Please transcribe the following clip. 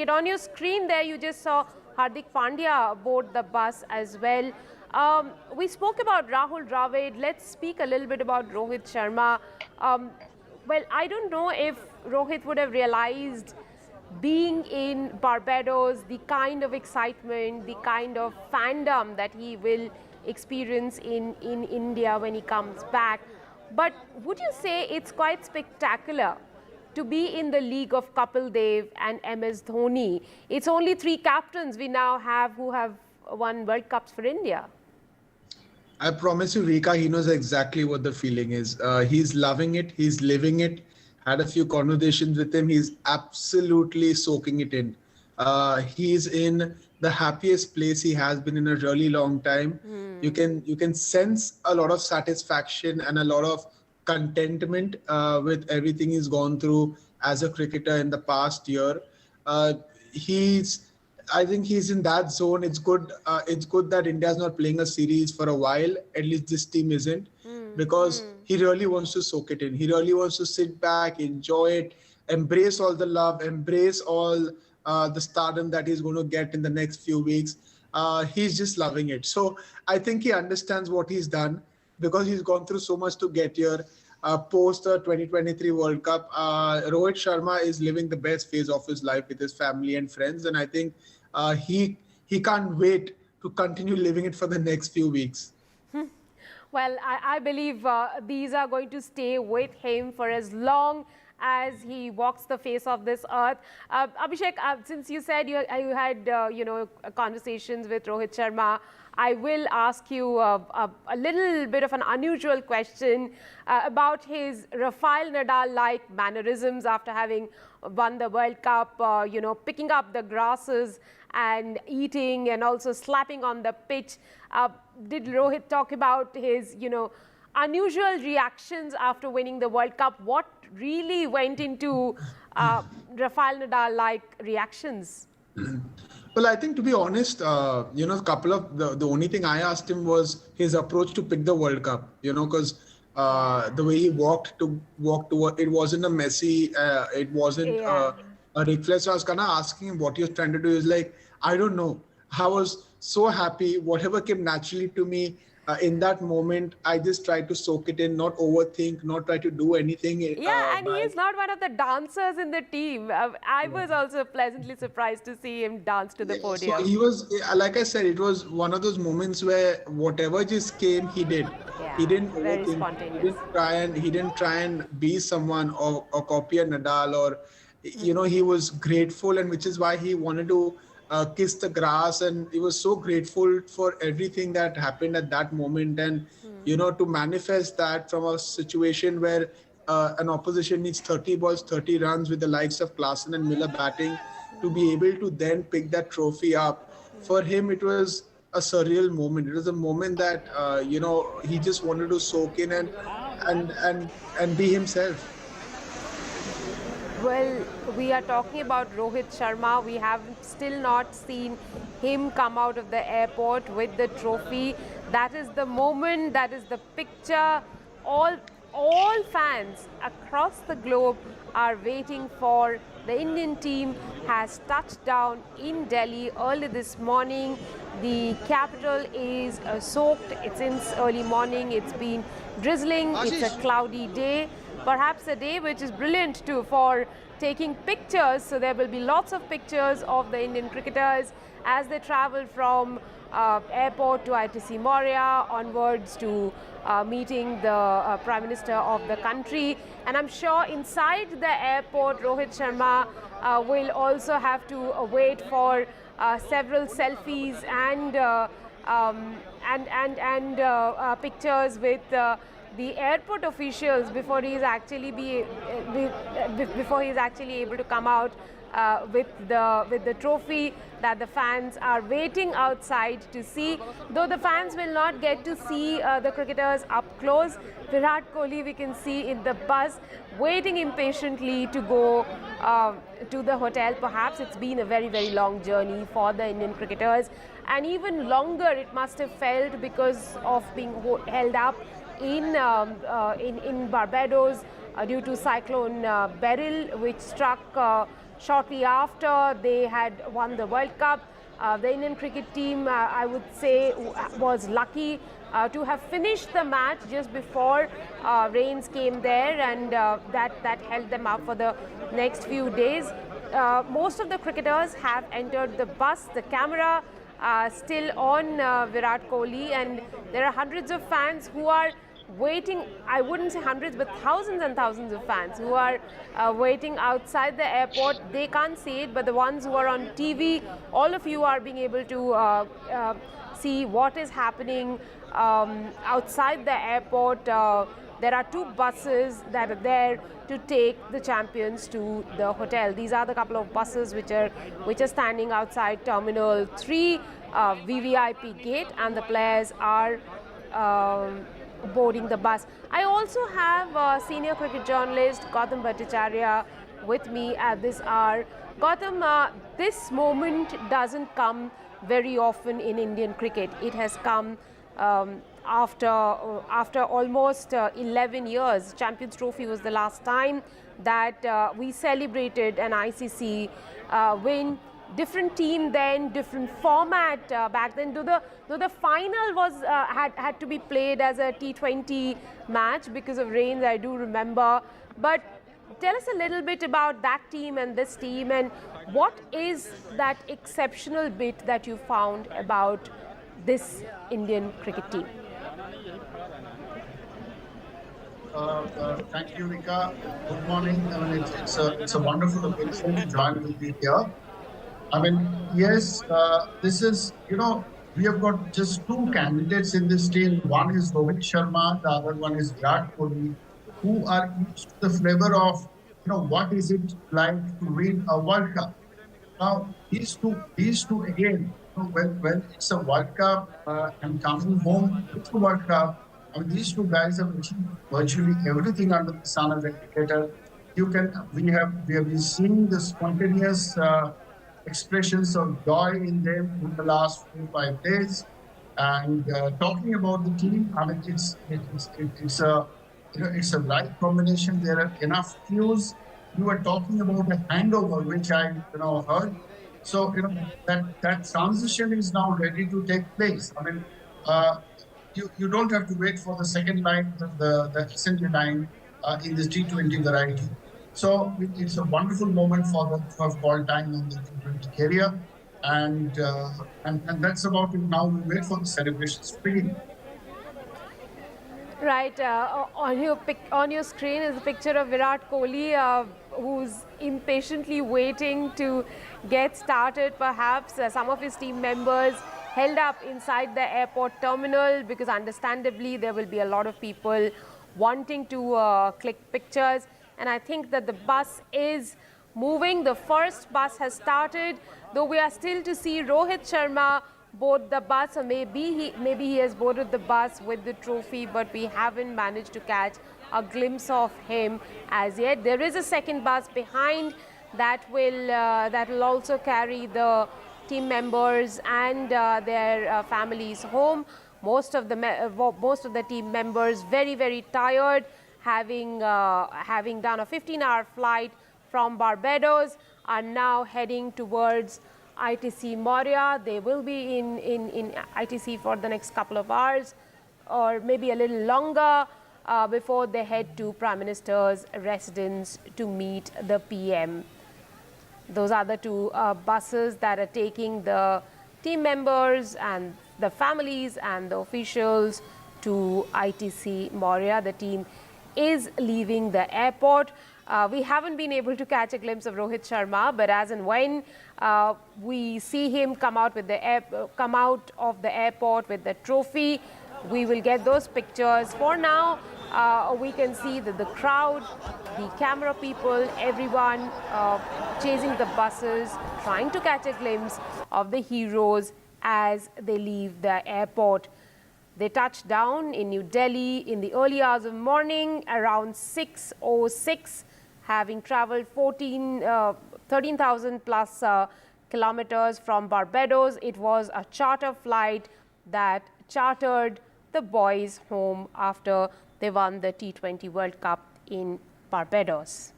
It on your screen there, you just saw Hardik Pandya board the bus as well. We spoke about Rahul Dravid. Let's speak a little bit about Rohit Sharma. Well, I don't know if Rohit would have realized being in Barbados, the kind of excitement, the kind of fandom that he will experience in India when he comes back. But would you say it's quite spectacular to be in the league of Kapil Dev and MS Dhoni? It's only 3 captains we now have who have won World Cups for India. I promise you, Rika, he knows exactly what the feeling is. He's loving it. He's living it. Had a few conversations with him. He's absolutely soaking it in. He's in the happiest place he has been in a really long time. You can sense a lot of satisfaction and a lot of contentment with everything he's gone through as a cricketer in the past year. I think he's in that zone. It's good. It's good that India's not playing a series for a while. At least this team isn't, because he really wants to soak it in. He really wants to sit back, enjoy it, embrace all the love, embrace all the stardom that he's going to get in the next few weeks. He's just loving it. So I think he understands what he's done, because he's gone through so much to get here. Post the 2023 World Cup, Rohit Sharma is living the best phase of his life with his family and friends, and I think he can't wait to continue living it for the next few weeks. Well, I believe these are going to stay with him for as long as he walks the face of this earth. Abhishek, since you said you had conversations with Rohit Sharma, I will ask you a little bit of an unusual question about his Rafael Nadal-like mannerisms after having won the World Cup, picking up the grasses and eating and also slapping on the pitch. Did Rohit talk about his, unusual reactions after winning the World Cup? What really went into Rafael Nadal-like reactions? Well, I think, to be honest, couple of the only thing I asked him was his approach to pick the World Cup. Because the way he walked to it wasn't a messy, it wasn't a reflex. So I was kind of asking him what he was trying to do. He was like, I don't know. I was so happy. Whatever came naturally to me in that moment, I just tried to soak it in, not overthink, not try to do anything. Yeah, and he is not one of the dancers in the team. I was also pleasantly surprised to see him dance to the podium. So he was, like I said, it was one of those moments where whatever just came, he did. Yeah, he didn't very overthink. spontaneous. He didn't try and be someone or copy a Nadal, or he was grateful, and which is why he wanted to kiss the grass, and he was so grateful for everything that happened at that moment. And to manifest that from a situation where an opposition needs 30 balls, 30 runs with the likes of Klaasen and Miller batting, to be able to then pick that trophy up, for him it was a surreal moment. It was a moment that he just wanted to soak in and be himself. Well, we are talking about Rohit Sharma. We have still not seen him come out of the airport with the trophy. That is the moment, that is the picture. All fans across the globe are waiting for. The Indian team has touched down in Delhi early this morning. The capital is soaked. It's in early morning. It's been drizzling. It's a cloudy day. Perhaps a day which is brilliant too for taking pictures. So there will be lots of pictures of the Indian cricketers as they travel from airport to ITC Moria onwards to meeting the Prime Minister of the country. And I'm sure inside the airport, Rohit Sharma will also have to wait for several selfies and pictures with the airport officials before he is actually able to come out with the trophy that the fans are waiting outside to see. Though the fans will not get to see the cricketers up close, Virat Kohli we can see in the bus waiting impatiently to go to the hotel. Perhaps it's been a very, very long journey for the Indian cricketers, and even longer it must have felt because of being held up in Barbados due to Cyclone Beryl, which struck shortly after they had won the World Cup. The Indian cricket team, I would say, was lucky to have finished the match just before rains came there, and that held them up for the next few days. Most of the cricketers have entered the bus. The camera still on Virat Kohli, and there are hundreds of fans who are waiting. I wouldn't say hundreds, but thousands and thousands of fans who are waiting outside the airport. They can't see it, but the ones who are on TV, all of you are being able to see what is happening outside the airport. There are two buses that are there to take the champions to the hotel. These are the couple of buses which are standing outside Terminal 3 VVIP gate, and the players are boarding the bus. I also have senior cricket journalist Gautam Bhattacharya with me at this hour. Gautam, this moment doesn't come very often in Indian cricket. It has come after almost 11 years. Champions Trophy was the last time that we celebrated an ICC win. Different team then, different format back then. Though the final was had to be played as a T20 match because of rains, I do remember. But tell us a little bit about that team and this team, and what is that exceptional bit that you found about this Indian cricket team? Thank you, Rika. Good morning. I mean, it's a wonderful occasion to join with you here. I mean, yes, this is, we have got just two candidates in this team. One is Rohit Sharma, the other one is Virat Kohli, who are used to the flavor of, what is it like to win a World Cup. Now, these two again, when it's a World Cup and coming home with the World Cup, I mean, these two guys have achieved virtually everything under the sun as a cricketer. We have been seeing the spontaneous expressions of joy in them in the last 4-5 days. And talking about the team, I mean, it's a right combination. There are enough cues. You were talking about a handover, which I heard. So that transition is now ready to take place. I mean, you don't have to wait for the second line, the assembly line in this T20 variety. So it's a wonderful moment for them to have called time on the T20 career, and that's about it. Now we wait for the celebrations to begin. Right, on your screen is a picture of Virat Kohli, who's impatiently waiting to get started. Perhaps some of his team members held up inside the airport terminal because understandably there will be a lot of people wanting to click pictures. And I think that the bus is moving. The first bus has started, though we are still to see Rohit Sharma board the bus, or maybe he has boarded the bus with the trophy, but we haven't managed to catch a glimpse of him as yet. There is a second bus behind that will also carry the team members and their families home. Most of the team members very tired, having done a 15-hour flight from Barbados, are now heading towards ITC Maurya. They will be in ITC for the next couple of hours, or maybe a little longer, before they head to Prime Minister's residence to meet the PM. Those are the two buses that are taking the team members and the families and the officials to ITC Maurya. The team is leaving the airport. We haven't been able to catch a glimpse of Rohit Sharma, but as and when we see him come out of the airport with the trophy, we will get those pictures. For now, we can see that the crowd, the camera people, everyone chasing the buses, trying to catch a glimpse of the heroes as they leave the airport. They touched down in New Delhi in the early hours of morning around 6:06, having traveled 13,000 plus kilometers from Barbados. It was a charter flight that chartered the boys home after they won the T20 World Cup in Barbados.